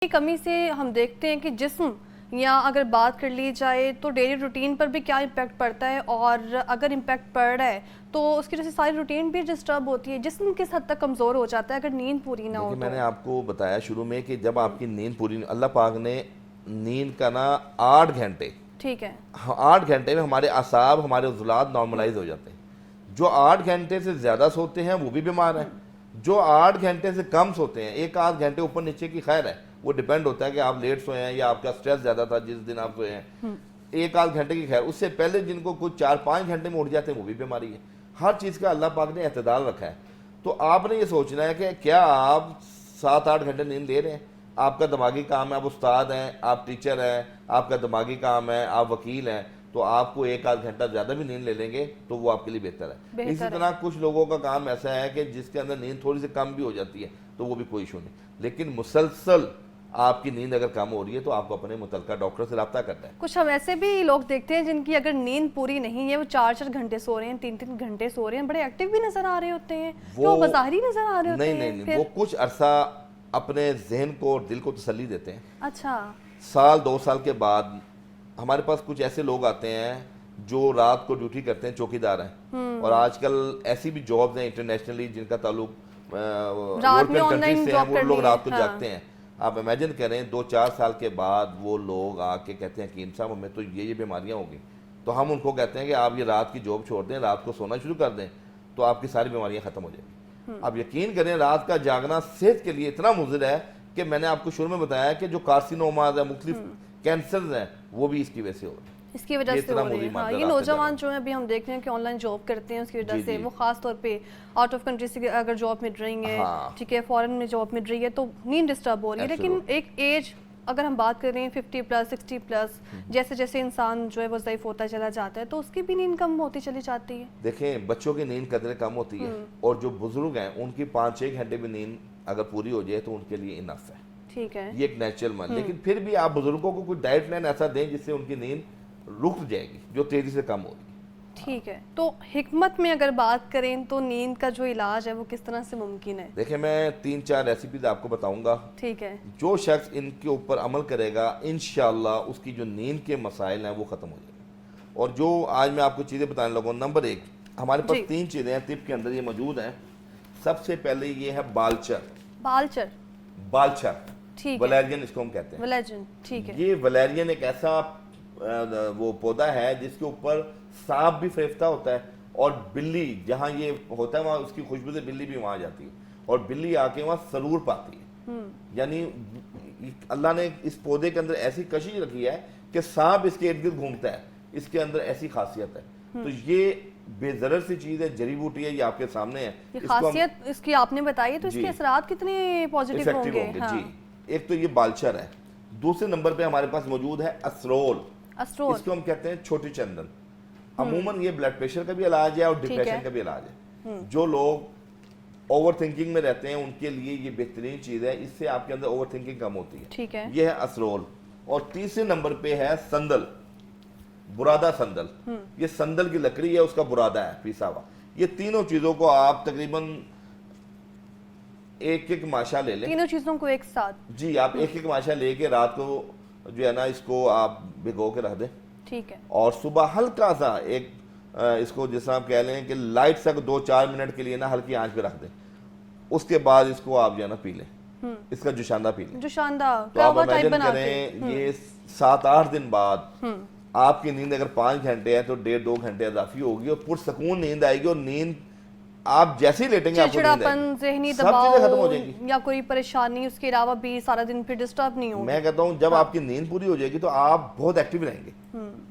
کی کمی سے ہم دیکھتے ہیں کہ جسم یا اگر بات کر لی جائے تو ڈیلی روٹین پر بھی کیا امپیکٹ پڑتا ہے، اور اگر امپیکٹ پڑ رہا ہے تو اس کی وجہ سے ساری روٹین بھی ڈسٹرب ہوتی ہے، جسم کس حد تک کمزور ہو جاتا ہے اگر نیند پوری نہ ہو تو؟ دیکھیں میں نے آپ کو بتایا شروع میں کہ جب آپ کی نیند پوری، اللہ پاک نے نیند کا نا 8 گھنٹے، ٹھیک ہے 8 گھنٹے میں ہمارے اعصاب، ہمارے عضلات نارملائز ہو جاتے ہیں۔ جو 8 گھنٹے سے زیادہ سوتے ہیں وہ بھی بیمار ہیں، جو 8 گھنٹے سے کم سوتے ہیں، 1 آدھ گھنٹے اوپر نیچے کی خیر ہے، وہ ڈیپینڈ ہوتا ہے کہ آپ لیٹ سوئے ہیں یا آپ کا سٹریس زیادہ تھا جس دن آپ سوئے ہیں، 1 آدھ گھنٹے کی خیر۔ اس سے پہلے جن کو کچھ 4-5 گھنٹے میں اٹھ جاتے ہیں وہ بھی بیماری ہے۔ ہر چیز کا اللہ پاک نے اعتدال رکھا ہے، تو آپ نے یہ سوچنا ہے کہ کیا آپ 7-8 گھنٹے نیند لے رہے ہیں؟ آپ کا دماغی کام ہے، آپ استاد ہیں، آپ ٹیچر ہیں، آپ کا دماغی کام ہے، آپ وکیل ہیں، تو آپ کو 1 آدھ گھنٹہ زیادہ بھی نیند لے لیں گے تو وہ آپ کے لیے بہتر ہے۔ اسی طرح کچھ لوگوں کا کام ایسا ہے کہ جس کے اندر نیند تھوڑی سی کم بھی ہو جاتی ہے تو وہ بھی کوئی ایشو نہیں، لیکن مسلسل آپ کی نیند اگر کم ہو رہی ہے تو آپ کو اپنے متعلقہ ڈاکٹر سے رابطہ کرنا ہے۔ کچھ ہم ایسے بھی لوگ دیکھتے ہیں جن کی اگر نیند پوری نہیں ہے، وہ 4-4 گھنٹے سو رہے ہیں، 3-3 گھنٹے سو رہے ہیں، بڑے ایکٹیو بھی نظر آ رہے ہوتے ہیں، وہ بظاہری نظر آ رہے ہوتے ہیں۔ نہیں، وہ کچھ عرصہ اپنے ذہن کو اور دل کو تسلی دیتے ہیں۔ اچھا، 1-2 سال کے بعد ہمارے پاس کچھ ایسے لوگ آتے ہیں جو رات کو ڈیوٹی کرتے ہیں، چوکی دار ہیں، اور آج کل ایسی بھی جابز ہیں انٹرنیشنلی جن کا تعلق یورپین کنٹریز سے ہیں، وہ لوگ رات کو جاگتے ہیں۔ آپ امیجن کریں 2-4 سال کے بعد وہ لوگ آ کے کہتے ہیں حکیم صاحب ہمیں تو یہ بیماریاں ہوں گی، تو ہم ان کو کہتے ہیں کہ آپ یہ رات کی جاب چھوڑ دیں، رات کو سونا شروع کر دیں تو آپ کی ساری بیماریاں ختم ہو جائیں گی۔ اب یقین کریں رات کا جاگنا صحت کے لیے اتنا مضر ہے کہ میں نے آپ کو شروع میں بتایا کہ جو کارسینوماز ہیں، مختلف کینسرز ہیں، وہ بھی اس کی وجہ سے ہو رہے ہیں، اس کی وجہ سے ہو رہے ہیں۔ ہاں، یہ نوجوان جو ہیں ابھی ہم دیکھ رہے ہیں کہ آن لائن جاب کرتے ہیں، اس کی وجہ سے وہ خاص طور پہ آؤٹ آف کنٹری سے اگر جاب مل رہی ہے، ٹھیک ہے، فورن میں جاب مل رہی ہے تو نیند ڈسٹرب ہو رہی ہے۔ لیکن ایک ایج اگر ہم بات کر رہے ہیں 50+، 60+، جیسے جیسے انسان جو ہے وہ ضعیف ہوتا چلا جاتا ہے تو اس کی بھی نیند کم ہوتی چلی جاتی ہے۔ دیکھیں بچوں کی نیند قدرے کم ہوتی ہے، اور جو بزرگ ہیں ان کی 5-6 گھنٹے بھی نیند اگر پوری ہو جائے تو ان کے لیے انف ہے، ٹھیک ہے، یہ ایک نیچرل من۔ لیکن پھر بھی آپ بزرگوں کو کوئی ڈائٹ پلان ایسا دیں جس سے ان کی نیند رک جائے گی جو تیزی سے کم ہوگی۔ ٹھیک ہے، تو حکمت میں اگر بات کریں تو نیند کا جو علاج ہے وہ کس طرح سے ممکن ہے؟ دیکھیں میں 3-4 ریسیپیز آپ کو بتاؤں گا، ٹھیک ہے، جو شخص ان کے اوپر عمل کرے گا انشاءاللہ اس کی جو نیند کے مسائل ہیں وہ ختم ہو جائیں گے۔ اور جو آج میں آپ کو چیزیں بتانے لگوں، نمبر 1 ہمارے پاس 3 چیزیں ہیں طب کے اندر یہ موجود ہیں۔ سب سے پہلے یہ ہے بالچر، ولیرین اس کو ہم کہتے ہیں۔ ولیجن، ٹھیک ہے، یہ ولیرین ایک ایسا وہ پودا ہے جس کے اوپر سانپ بھی فریفتہ ہوتا ہے، اور بلی جہاں یہ ہوتا ہے وہاں اس کی خوشبو سے بلی بھی وہاں جاتی ہے، اور بلی آ کے وہاں سرور پاتی ہے۔ یعنی اللہ نے اس پودے کے اندر ایسی کشش رکھی ہے کہ سانپ اس کے ارد گرد گھومتا ہے، اس کے اندر ایسی خاصیت ہے۔ تو یہ بے ضرر سی چیز ہے، جڑی بوٹی ہے، یہ آپ کے سامنے ہے۔ یہ خاصیت اس کی آپ نے بتائی ہے، تو اس کے اثرات کتنے پازیٹیو ہوں گے؟ جی، ایک تو یہ بالچر ہے، دوسرے نمبر پہ ہمارے پاس موجود ہے اسرول، اس کو ہم کہتے ہیں چھوٹی چندن۔ عموماً یہ بلڈ پریشر کا بھی علاج ہے اور ڈپریشن کا بھی علاج ہے۔ جو لوگ اوور تھنکنگ میں رہتے ہیں ان کے لیے یہ بہترین چیز ہے، اس سے آپ کے اندر اوور تھنکنگ کم ہوتی ہے۔ ٹھیک ہے، یہ ہے اسرول۔ اور تیسرے نمبر پہ ہے سندل، برادہ سندل۔ یہ سندل کی لکڑی ہے، اس کا برادہ ہے پیسا ہوا۔ یہ تینوں چیزوں کو آپ تقریباً ایک ماشا لے لیں، تینوں چیزوں کو ایک ساتھ، جی آپ ایک ماشا لے کے رات کو جو ہے نا اس کو آپ بھگو کے رکھ دیں، ٹھیک ہے، اور صبح ہلکا سا ایک اس کو جس طرح آپ کہہ لیں کہ لائٹ سا 2-4 منٹ کے لیے نا ہلکی آنچ پہ رکھ دیں، اس کے بعد اس کو آپ جو ہے نا پی لیں، اس کا جوشاندہ پی لیں۔ تو آپ امیجن کریں یہ 7-8 دن بعد آپ کی نیند اگر 5 گھنٹے ہے تو 1.5-2 گھنٹے اضافی ہوگی، اور پرسکون نیند آئے گی، اور نیند آپ جیسے ہی لیٹیں گے آپ کو نیند آئے گی، ذہنی سب چیزیں ختم ہو جائیں گی، یا کوئی پریشانی اس کے علاوہ بھی سارا دن پھر ڈسٹرب نہیں ہوگی۔ میں کہتا ہوں جب آپ کی نیند پوری ہو جائے گی تو آپ بہت ایکٹیو رہیں گے۔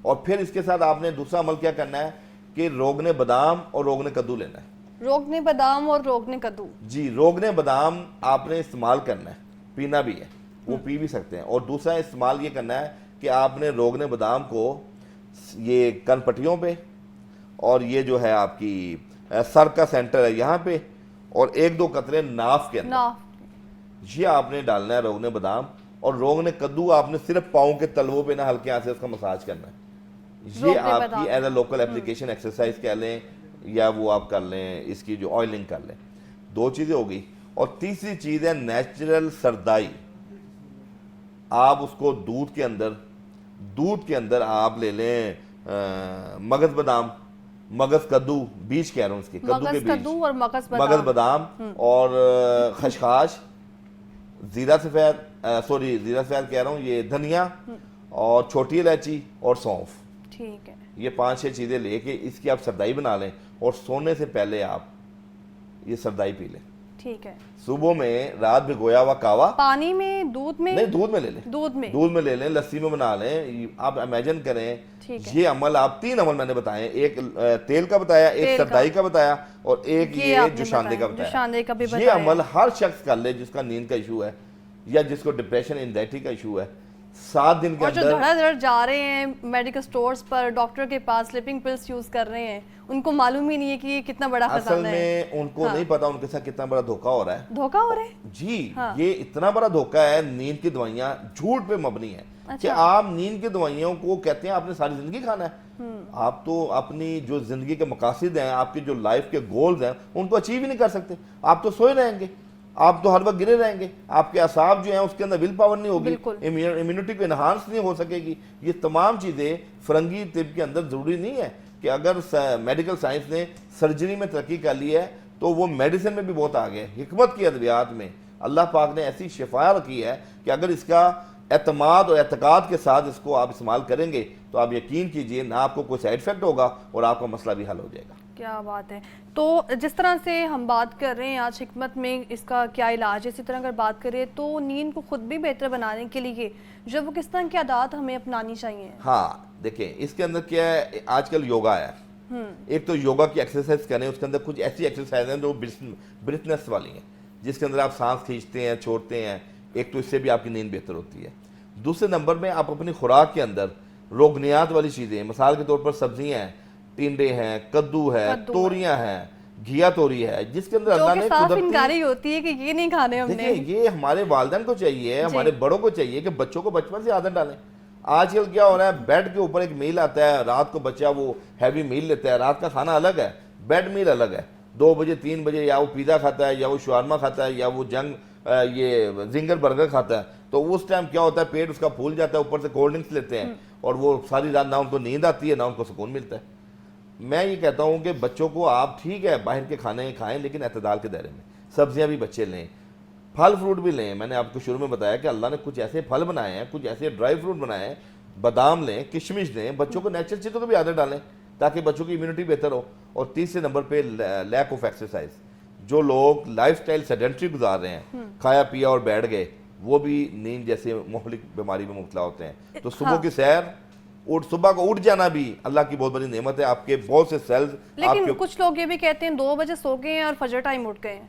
اور پھر اس کے ساتھ آپ نے دوسرا عمل کیا کرنا ہے کہ روغن بادام اور روغن کدو لینا ہے۔ روغن بادام اور روغن کدو، جی، روغن بادام آپ نے استعمال کرنا ہے، پینا بھی ہے، وہ پی بھی سکتے ہیں۔ اور دوسرا استعمال یہ کرنا ہے کہ آپ نے روغن بادام کو یہ کن پٹیوں پہ، اور یہ جو ہے آپ کی سر کا سینٹر ہے یہاں پہ، اور 1-2 قطرے ناف کے اندر یہ آپ نے ڈالنا ہے روغن بادام۔ اور روغن کدو آپ نے صرف پاؤں کے تلووں پہ نہ ہلکے ہاتھ سے اس کا مساج کرنا ہے۔ یہ آپ کی as a local application exercise کہہ لیں یا وہ آپ کر لیں، اس کی جو آئلنگ کر لیں۔ 2 چیزیں ہو گئی، اور تیسری چیز ہے نیچرل سردائی۔ آپ اس کو دودھ کے اندر آپ لے لیں مغز بادام، مغز کدو، بیج کہہ رہا ہوں اس کے، کدو کے بیج، اور مغز بادام اور خشخاش، زیرہ سفید کہہ رہا ہوں، یہ دھنیا اور چھوٹی الائچی اور سونف، ٹھیک ہے، یہ 5-6 چیزیں لے کے اس کی آپ سردائی بنا لیں اور سونے سے پہلے آپ یہ سردائی پی لیں. ٹھیک ہے. صبح میں رات بھگویا ہوا کاوا، پانی میں، دودھ میں؟ نہیں، دودھ میں لے لیں، دودھ میں لے لیں، لسی میں بنا لیں. آپ امیجن کریں یہ عمل، آپ 3 عمل میں نے بتائے، ایک تیل کا بتایا، ایک سردائی کا بتایا اور ایک یہ جوشاندے کا بتایا. یہ عمل ہر شخص کر لے جس کا نیند کا ایشو ہے یا جس کو ڈپریشن اینزائٹی کا ایشو ہے. 7 دن کے اور جو دھڑا دھڑ جا رہے ہیں میڈیکل سٹورز پر، ڈاکٹر کے پاس سلیپنگ پلس یوز کر رہے ہیں، ان کو معلوم ہی نہیں ہے کہ یہ کتنا بڑا خزانہ ہے. اصل میں ان کو نہیں پتا ان کے ساتھ کتنا بڑا دھوکہ ہو رہا ہے. جی، یہ اتنا بڑا دھوکہ ہے. نیند کی دوائیاں جھوٹ پہ مبنی ہیں کہ آپ نیند کی دوائیوں کو کہتے ہیں آپ نے ساری زندگی کھانا ہے. آپ تو اپنی جو زندگی کے مقاصد ہیں، آپ کی جو لائف کے گولز ہیں، ان کو اچیو ہی نہیں کر سکتے. آپ تو سوئے رہیں گے، آپ تو ہر وقت گرے رہیں گے، آپ کے اعصاب جو ہیں اس کے اندر ول پاور نہیں ہوگی، امیونٹی کو انہانس نہیں ہو سکے گی. یہ تمام چیزیں فرنگی طب کے اندر ضروری نہیں ہے کہ اگر میڈیکل سائنس نے سرجری میں ترقی کر لی ہے تو وہ میڈیسن میں بھی بہت آگے ہے. حکمت کی ادویات میں اللہ پاک نے ایسی شفا رکھی ہے کہ اگر اس کا اعتماد اور اعتقاد کے ساتھ اس کو آپ استعمال کریں گے تو آپ یقین کیجئے نہ آپ کو کوئی سائیڈ افیکٹ ہوگا اور آپ کا مسئلہ بھی حل ہو جائے گا. کیا بات ہے. تو جس طرح سے ہم بات کر رہے ہیں آج حکمت میں اس کا کیا علاج ہے، اسی طرح اگر بات کریں تو نیند کو خود بھی بہتر بنانے کے لیے جو وہ کس طرح کی عادات ہمیں اپنانی چاہیے؟ ہاں دیکھیں، اس کے اندر کیا ہے، آج کل یوگا ہے. ایک تو یوگا کی ایکسرسائز کریں، اس کے اندر کچھ ایسی ایکسرسائز ہیں جو بریتھنس والی ہیں، جس کے اندر آپ سانس کھینچتے ہیں، چھوڑتے ہیں. ایک تو اس سے بھی آپ کی نیند بہتر ہوتی ہے. دوسرے نمبر میں آپ اپنی خوراک کے اندر روغنیات والی چیزیں، مثال کے طور پر سبزیاں ہیں، ٹینڈے ہیں، کدو ہے، توریاں ہیں، گھیا توری ہے، جس کے اندر اللہ نے صاف انکاری ہوتی ہے کہ یہ نہیں کھانے ہم نے. دیکھیں، یہ ہمارے والدین کو چاہیے، ہمارے بڑوں کو چاہیے کہ بچوں کو بچپن سے عادت ڈالیں. آج کل کیا ہو رہا ہے، بیڈ کے اوپر ایک میل آتا ہے، رات کو بچہ وہ ہیوی میل لیتا ہے، رات کا کھانا الگ ہے، بیڈ میل الگ ہے. 2 بجے 3 بجے یا وہ پیزا کھاتا ہے یا وہ شاورما کھاتا ہے یا وہ یہ زنگر برگر کھاتا ہے. تو اس ٹائم کیا ہوتا ہے، پیٹ اس کا پھول جاتا ہے، اوپر سے کولڈ ڈرنکس لیتے ہیں اور وہ ساری رات نہ ان کو نیند آتی ہے نہ ان کو سکون ملتا ہے. میں یہ کہتا ہوں کہ بچوں کو آپ ٹھیک ہے باہر کے کھانے کھائیں لیکن اعتدال کے دائرے میں. سبزیاں بھی بچے لیں، پھل فروٹ بھی لیں. میں نے آپ کو شروع میں بتایا کہ اللہ نے کچھ ایسے پھل بنائے ہیں، کچھ ایسے ڈرائی فروٹ بنائے ہیں. بادام لیں، کشمش لیں. بچوں کو نیچرل چیزوں کو بھی عادت ڈالیں تاکہ بچوں کی امیونٹی بہتر ہو. اور تیسرے نمبر پہ لیک آف ایکسرسائز. جو لوگ لائف سٹائل سیڈنٹری گزار رہے ہیں، کھایا پیا اور بیٹھ گئے، وہ بھی نیند جیسے مہلک بیماری میں مبتلا ہوتے ہیں. تو صبح کی سیر، صبح کو اٹھ جانا بھی اللہ کی بہت بڑی نعمت ہے. آپ کے بہت سے سیلز، لیکن کچھ لوگ یہ بھی کہتے ہیں 2 بجے سو گئے ہیں اور فجر ٹائم اٹھ گئے ہیں.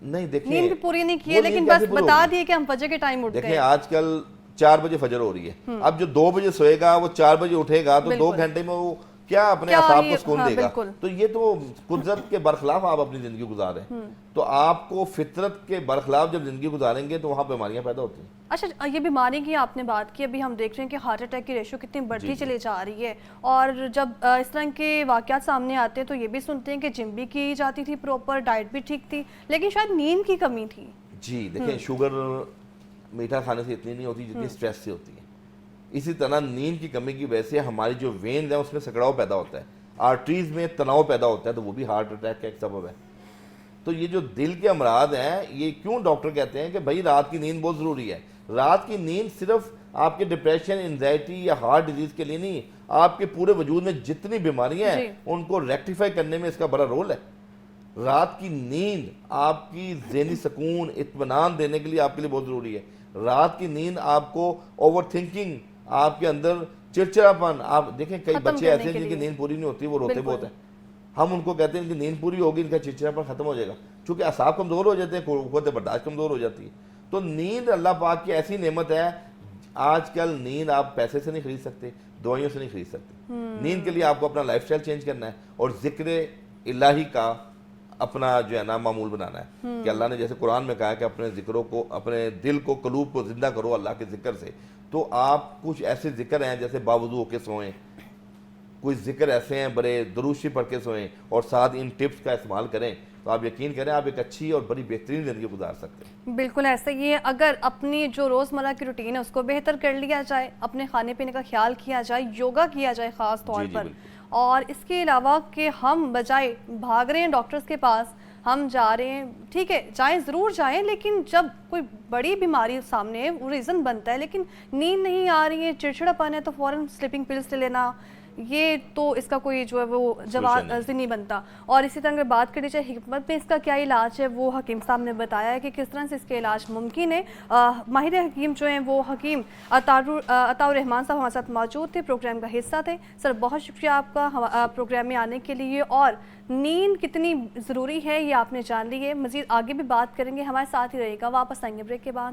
نہیں دیکھیں، نیند پوری نہیں کی ہے لیکن بس بتا دیے کہ ہم فجر کے ٹائم اٹھ گئے. دیکھیں آج کل 4 بجے فجر ہو رہی ہے. اب جو 2 بجے سوئے گا وہ 4 بجے اٹھے گا تو 2 گھنٹے میں وہ کیا اپنے اعصاب کو سکون دے گا؟ تو یہ تو قدرت کے برخلاف آپ اپنی زندگی گزار رہے ہیں. تو آپ کو فطرت کے برخلاف جب زندگی گزاریں گے تو وہاں بیماریاں پیدا ہوتی ہیں. اچھا، یہ بیماری کی آپ نے بات کی، ابھی ہم دیکھ رہے ہیں کہ ہارٹ اٹیک کی ریشو کتنی بڑھتی چلی جا رہی ہے. اور جب اس طرح کے واقعات سامنے آتے ہیں تو یہ بھی سنتے ہیں کہ جم بھی کی جاتی تھی، پراپر ڈائٹ بھی ٹھیک تھی، لیکن شاید نیند کی کمی تھی. جی دیکھیں، شوگر میٹھا کھانے سے اتنی نہیں ہوتی جتنی سٹریس سے ہوتی ہے. اسی طرح نیند کی کمی کی وجہ سے ہماری جو وینز ہیں اس میں سکڑاؤ پیدا ہوتا ہے، آرٹریز میں تناؤ پیدا ہوتا ہے، تو وہ بھی ہارٹ اٹیک کا ایک سبب ہے. تو یہ جو دل کے امراض ہیں، یہ کیوں ڈاکٹر کہتے ہیں کہ بھائی رات کی نیند بہت ضروری ہے. رات کی نیند صرف آپ کے ڈپریشن، انزائٹی یا ہارٹ ڈیزیز کے لیے نہیں، آپ کے پورے وجود میں جتنی بیماریاں ہیں ان کو ریکٹیفائی کرنے میں اس کا بڑا رول ہے. رات کی نیند آپ کی ذہنی سکون، اطمینان دینے کے لیے آپ کے لیے بہت ضروری ہے. رات کی نیند آپ کو اوور تھنکنگ، آپ کے اندر چڑچڑاپن، آپ دیکھیں کئی بچے ایسے ہیں جن کی نیند پوری نہیں ہوتی، وہ روتے بہت ہیں. ہم ان کو کہتے ہیں ان کی نیند پوری ہوگی، ان کا چڑچڑاپن ختم ہو جائے گا، چونکہ اعصاب کمزور ہو جاتے ہیں، قوت برداشت کمزور ہو جاتی ہے. تو نیند اللہ پاک کی ایسی نعمت ہے. آج کل نیند آپ پیسے سے نہیں خرید سکتے، دوائیوں سے نہیں خرید سکتے. نیند کے لیے آپ کو اپنا لائف سٹائل چینج کرنا ہے اور ذکر الہی کا اپنا جو ہے نا معمول بنانا ہے. کہ اللہ نے جیسے قرآن میں کہا ہے کہ اپنے ذکروں کو، اپنے دل کو، قلوب کو زندہ کرو اللہ کے ذکر سے. تو آپ کچھ ایسے ذکر ہیں جیسے باوضو ہو کے سوئیں، کوئی ذکر ایسے ہیں بڑے دروشی پڑھ کے سوئیں اور ساتھ ان ٹپس کا استعمال کریں تو آپ یقین کریں آپ ایک اچھی اور بڑی بہترین زندگی گزار سکتے ہیں. بالکل ایسا ہی ہے. اگر اپنی جو روزمرہ کی روٹین ہے اس کو بہتر کر لیا جائے, اپنے کھانے پینے کا خیال کیا جائے, یوگا کیا جائے خاص طور پر, اور اس کے علاوہ کہ ہم بجائے بھاگ رہے ہیں ڈاکٹرز کے پاس, ہم جا رہے ہیں, ٹھیک ہے جائیں ضرور جائیں, لیکن جب کوئی بڑی بیماری سامنے ہے وہ ریزن بنتا ہے, لیکن نیند نہیں آ رہی ہے, چڑچڑاپن ہے تو فوراً سلیپنگ پلس لے لینا, یہ تو اس کا کوئی جو ہے وہ جواب نہیں بنتا. اور اسی طرح اگر بات کری جائے حکمت میں اس کا کیا علاج ہے, وہ حکیم صاحب نے بتایا ہے کہ کس طرح سے اس کے علاج ممکن ہے. ماہر حکیم جو ہیں وہ حکیم عطاء الرحمان صاحب ہمارے ساتھ موجود تھے, پروگرام کا حصہ تھے. سر بہت شکریہ آپ کا پروگرام میں آنے کے لیے, اور نیند کتنی ضروری ہے یہ آپ نے جان لی ہے. مزید آگے بھی بات کریں گے, ہمارے ساتھ ہی رہے گا. واپس آئیں گے بریک کے بعد.